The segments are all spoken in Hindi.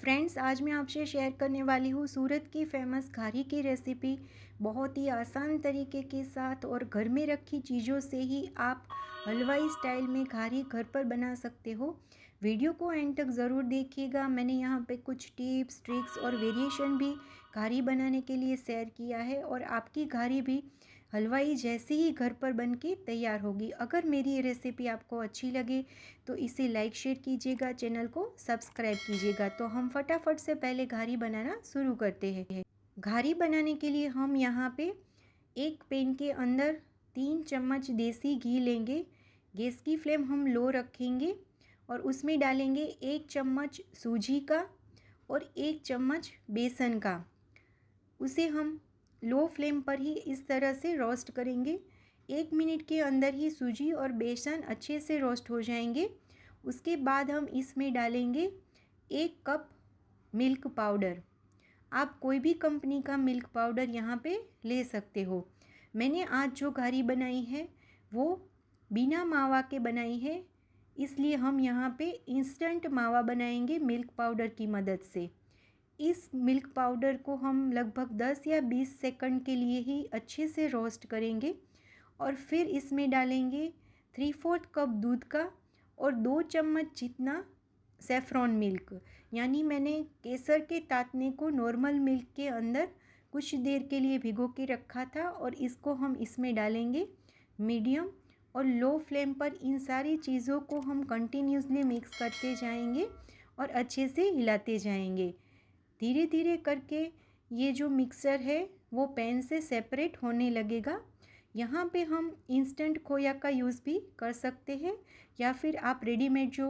फ्रेंड्स, आज मैं आपसे शेयर करने वाली हूँ सूरत की फेमस घारी की रेसिपी। बहुत ही आसान तरीके के साथ और घर में रखी चीज़ों से ही आप हलवाई स्टाइल में घारी घर पर बना सकते हो। वीडियो को एंड तक ज़रूर देखिएगा। मैंने यहाँ पे कुछ टिप्स ट्रिक्स और वेरिएशन भी घारी बनाने के लिए शेयर किया है और आपकी घारी भी हलवाई जैसे ही घर पर बन के तैयार होगी। अगर मेरी ये रेसिपी आपको अच्छी लगे तो इसे लाइक शेयर कीजिएगा, चैनल को सब्सक्राइब कीजिएगा। तो हम फटाफट से पहले घारी बनाना शुरू करते हैं। घारी बनाने के लिए हम यहाँ पे एक पैन के अंदर 3 चम्मच देसी घी लेंगे। गैस की फ्लेम हम लो रखेंगे और उसमें डालेंगे 1 चम्मच सूजी का और 1 चम्मच बेसन का। उसे हम लो फ्लेम पर ही इस तरह से रोस्ट करेंगे। 1 मिनट के अंदर ही सूजी और बेसन अच्छे से रोस्ट हो जाएंगे। उसके बाद हम इसमें डालेंगे 1 कप मिल्क पाउडर। आप कोई भी कंपनी का मिल्क पाउडर यहाँ पे ले सकते हो। मैंने आज जो घारी बनाई है वो बिना मावा के बनाई है, इसलिए हम यहाँ पे इंस्टेंट मावा बनाएंगे मिल्क पाउडर की मदद से। इस मिल्क पाउडर को हम लगभग 10 या 20 सेकंड के लिए ही अच्छे से रोस्ट करेंगे और फिर इसमें डालेंगे 3/4 कप दूध का और 2 चम्मच जितना सेफ्रॉन मिल्क। यानी मैंने केसर के तातने को नॉर्मल मिल्क के अंदर कुछ देर के लिए भिगो के रखा था और इसको हम इसमें डालेंगे। मीडियम और लो फ्लेम पर इन सारी चीज़ों को हम कंटिन्यूसली मिक्स करते जाएंगे और अच्छे से हिलाते जाएंगे। धीरे धीरे करके ये जो मिक्सर है वो पैन से सेपरेट होने लगेगा। यहाँ पे हम इंस्टेंट खोया का यूज़ भी कर सकते हैं या फिर आप रेडीमेड जो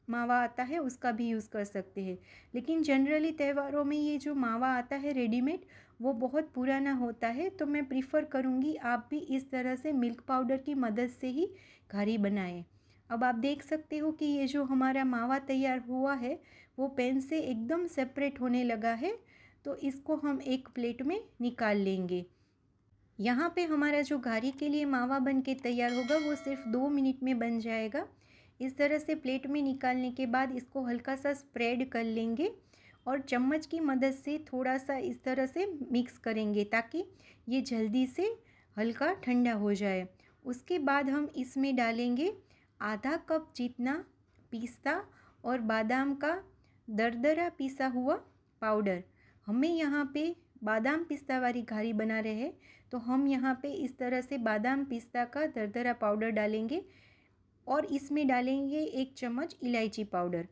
मावा आता है उसका भी यूज़ कर सकते हैं। लेकिन जनरली त्योहारों में ये जो मावा आता है रेडीमेड वो बहुत पुराना होता है, तो मैं प्रीफर करूँगी आप भी इस तरह से मिल्क पाउडर की मदद से ही घारी बनाएं। अब आप देख सकते हो कि ये जो हमारा मावा तैयार हुआ है वो पैन से एकदम सेपरेट होने लगा है, तो इसको हम एक प्लेट में निकाल लेंगे। यहाँ पे हमारा जो घारी के लिए मावा बन के तैयार होगा वो सिर्फ 2 मिनट में बन जाएगा। इस तरह से प्लेट में निकालने के बाद इसको हल्का सा स्प्रेड कर लेंगे और चम्मच की मदद से थोड़ा सा इस तरह से मिक्स करेंगे ताकि ये जल्दी से हल्का ठंडा हो जाए। उसके बाद हम इसमें डालेंगे आधा कप जितना पिस्ता और बादाम का दरदरा पिसा हुआ पाउडर। हमें यहाँ पे बादाम पिस्ता वाली घारी बना रहे हैं, तो हम यहाँ पे इस तरह से बादाम पिस्ता का दरदरा पाउडर डालेंगे और इसमें डालेंगे 1 चम्मच इलायची पाउडर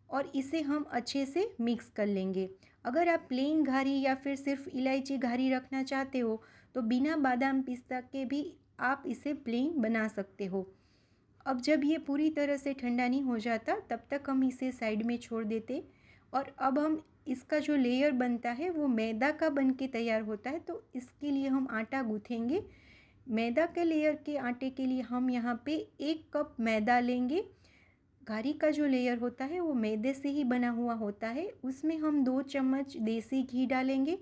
और इसे हम अच्छे से मिक्स कर लेंगे। अगर आप प्लेन घारी या फिर सिर्फ इलायची घारी रखना चाहते हो तो बिना बादाम पिस्ता के भी आप इसे प्लेन बना सकते हो। अब जब ये पूरी तरह से ठंडा नहीं हो जाता तब तक हम इसे साइड में छोड़ देते और अब हम इसका जो लेयर बनता है वो मैदा का बन के तैयार होता है, तो इसके लिए हम आटा गूँथेंगे। मैदा के लेयर के आटे के लिए हम यहाँ पे 1 कप मैदा लेंगे। घारी का जो लेयर होता है वो मैदे से ही बना हुआ होता है। उसमें हम 2 चम्मच देसी घी डालेंगे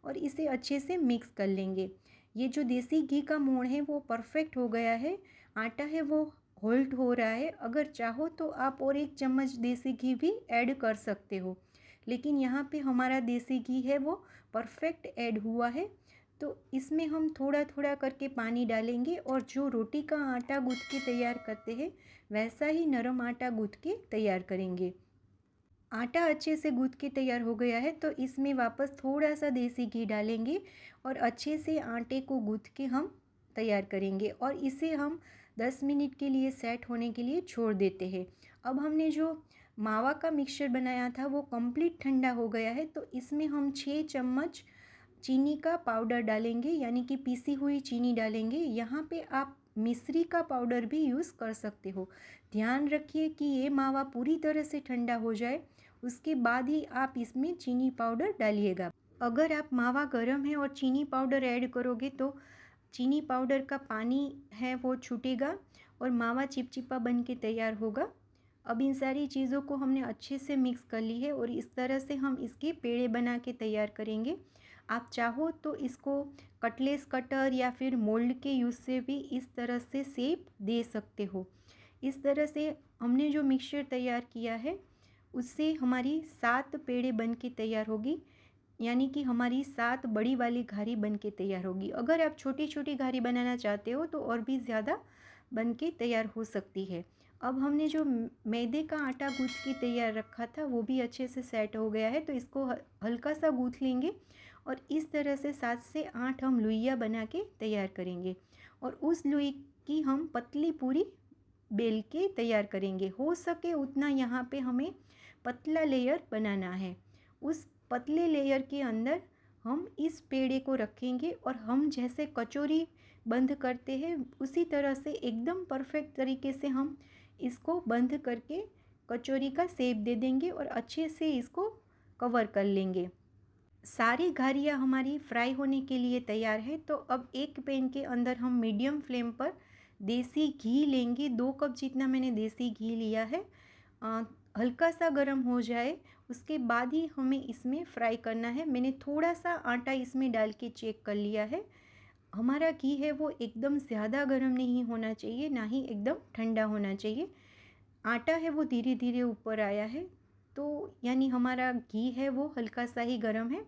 और इसे अच्छे से मिक्स कर लेंगे। ये जो देसी घी का मोड़ है वो परफेक्ट हो गया है, आटा है वो होल्ड हो रहा है। अगर चाहो तो आप और 1 चम्मच देसी घी भी ऐड कर सकते हो, लेकिन यहाँ पे हमारा देसी घी है वो परफेक्ट ऐड हुआ है। तो इसमें हम थोड़ा थोड़ा करके पानी डालेंगे और जो रोटी का आटा गूँथ के तैयार करते हैं वैसा ही नरम आटा गूँथ के तैयार करेंगे। आटा अच्छे से गूँथ के तैयार हो गया है तो इसमें वापस थोड़ा सा देसी घी डालेंगे और अच्छे से आटे को गूँथ के हम तैयार करेंगे और इसे हम 10 मिनट के लिए सेट होने के लिए छोड़ देते हैं। अब हमने जो मावा का मिक्सचर बनाया था वो कंप्लीट ठंडा हो गया है, तो इसमें हम 6 चम्मच चीनी का पाउडर डालेंगे, यानी कि पीसी हुई चीनी डालेंगे। यहाँ पे आप मिश्री का पाउडर भी यूज़ कर सकते हो। ध्यान रखिए कि ये मावा पूरी तरह से ठंडा हो जाए, उसके बाद ही आप इसमें चीनी पाउडर डालिएगा। अगर आप मावा गर्म है और चीनी पाउडर ऐड करोगे तो चीनी पाउडर का पानी है वो छूटेगा और मावा चिपचिपा बन के तैयार होगा। अब इन सारी चीज़ों को हमने अच्छे से मिक्स कर ली है और इस तरह से हम इसके पेड़े बना के तैयार करेंगे। आप चाहो तो इसको कटलेस कटर या फिर मोल्ड के यूज़ से भी इस तरह से शेप दे सकते हो। इस तरह से हमने जो मिक्सचर तैयार किया है उससे हमारी 7 पेड़े बन के तैयार होगी, यानी कि हमारी 7 बड़ी वाली घारी बन के तैयार होगी। अगर आप छोटी छोटी घारी बनाना चाहते हो तो और भी ज़्यादा बन के तैयार हो सकती है। अब हमने जो मैदे का आटा गूँथ के तैयार रखा था वो भी अच्छे से सेट हो गया है, तो इसको हल्का सा गूँथ लेंगे और इस तरह से 7 से 8 हम लुइयाँ बना के तैयार करेंगे और उस लुई की हम पतली पूरी बेल के तैयार करेंगे। हो सके उतना यहाँ पे हमें पतला लेयर बनाना है। उस पतले लेयर के अंदर हम इस पेड़े को रखेंगे और हम जैसे कचौरी बंद करते हैं उसी तरह से एकदम परफेक्ट तरीके से हम इसको बंद करके कचौरी का शेप दे देंगे और अच्छे से इसको कवर कर लेंगे। सारी घारियाँ हमारी फ्राई होने के लिए तैयार है। तो अब एक पैन के अंदर हम मीडियम फ्लेम पर देसी घी लेंगे। 2 कप जितना मैंने देसी घी लिया है। हल्का सा गर्म हो जाए उसके बाद ही हमें इसमें फ्राई करना है। मैंने थोड़ा सा आटा इसमें डाल के चेक कर लिया है। हमारा घी है वो एकदम ज़्यादा गर्म नहीं होना चाहिए, ना ही एकदम ठंडा होना चाहिए। आटा है वो धीरे धीरे ऊपर आया है, तो यानी हमारा घी है वो हल्का सा ही गर्म है।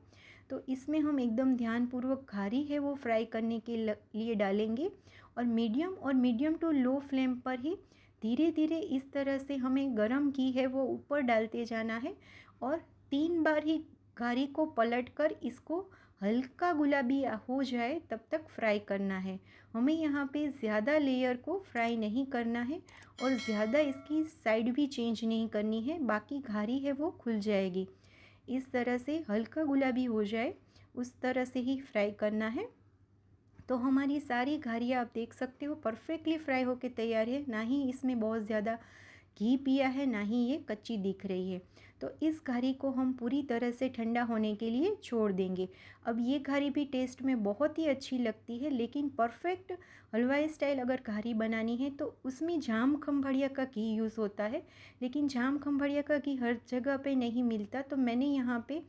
तो इसमें हम एकदम ध्यानपूर्वक घारी है वो फ्राई करने के लिए डालेंगे और मीडियम टू लो फ्लेम पर ही धीरे धीरे इस तरह से हमें गरम घी है वो ऊपर डालते जाना है और 3 बार ही घारी को पलटकर इसको हल्का गुलाबी हो जाए तब तक फ्राई करना है। हमें यहाँ पे ज़्यादा लेयर को फ्राई नहीं करना है और ज़्यादा इसकी साइड भी चेंज नहीं करनी है, बाकी घारी है वो खुल जाएगी। इस तरह से हल्का गुलाबी हो जाए उस तरह से ही फ्राई करना है। तो हमारी सारी घारियाँ आप देख सकते हो परफेक्टली फ्राई होके तैयार है, ना ही इसमें बहुत ज़्यादा घी पिया है, ना ही ये कच्ची दिख रही है। तो इस घारी को हम पूरी तरह से ठंडा होने के लिए छोड़ देंगे। अब ये घारी भी टेस्ट में बहुत ही अच्छी लगती है, लेकिन परफेक्ट हलवाई स्टाइल अगर घारी बनानी है तो उसमें जाम खंभड़िया का घी यूज़ होता है, लेकिन जाम खंभड़िया का घी हर जगह पे नहीं मिलता। तो मैंने यहाँ पे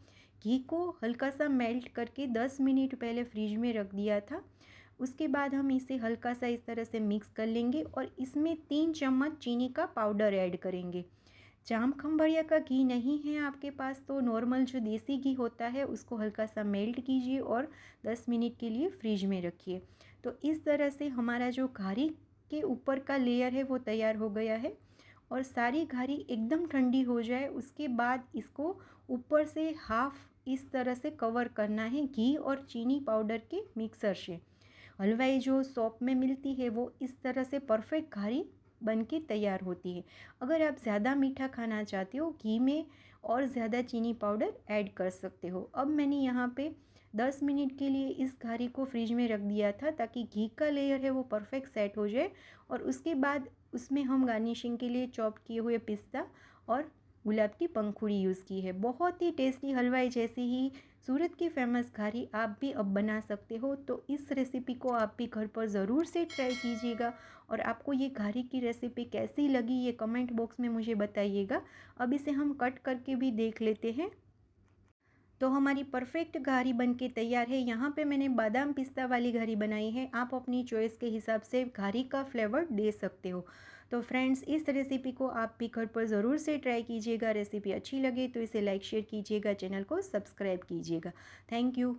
घी को हल्का सा मेल्ट करके 10 मिनट पहले फ्रिज में रख दिया था। उसके बाद हम इसे हल्का सा इस तरह से मिक्स कर लेंगे और इसमें 3 चम्मच चीनी का पाउडर ऐड करेंगे। जाम खंभड़िया का घी नहीं है आपके पास तो नॉर्मल जो देसी घी होता है उसको हल्का सा मेल्ट कीजिए और 10 मिनट के लिए फ्रिज में रखिए। तो इस तरह से हमारा जो घारी के ऊपर का लेयर है वो तैयार हो गया है और सारी घारी एकदम ठंडी हो जाए उसके बाद इसको ऊपर से हाफ इस तरह से कवर करना है घी और चीनी पाउडर के मिक्सर से। हलवाई जो शॉप में मिलती है वो इस तरह से परफेक्ट घारी बन के तैयार होती है। अगर आप ज़्यादा मीठा खाना चाहते हो घी में और ज़्यादा चीनी पाउडर ऐड कर सकते हो। अब मैंने यहाँ पे 10 मिनट के लिए इस घारी को फ्रिज में रख दिया था ताकि घी का लेयर है वो परफेक्ट सेट हो जाए और उसके बाद उसमें हम गार्निशिंग के लिए चॉप किए हुए पिस्ता और गुलाब की पंखुड़ी यूज़ की है। बहुत ही टेस्टी हलवाई जैसी ही सूरत की फेमस घारी आप भी अब बना सकते हो। तो इस रेसिपी को आप भी घर पर ज़रूर से ट्राई कीजिएगा और आपको ये घारी की रेसिपी कैसी लगी ये कमेंट बॉक्स में मुझे बताइएगा। अब इसे हम कट करके भी देख लेते हैं। तो हमारी परफेक्ट घारी बनके तैयार है। यहाँ पे मैंने बादाम पिस्ता वाली घारी बनाई है, आप अपनी चॉइस के हिसाब से घारी का फ्लेवर दे सकते हो। तो फ्रेंड्स इस रेसिपी को आप भी घर पर ज़रूर से ट्राई कीजिएगा। रेसिपी अच्छी लगे तो इसे लाइक शेयर कीजिएगा, चैनल को सब्सक्राइब कीजिएगा। Thank you.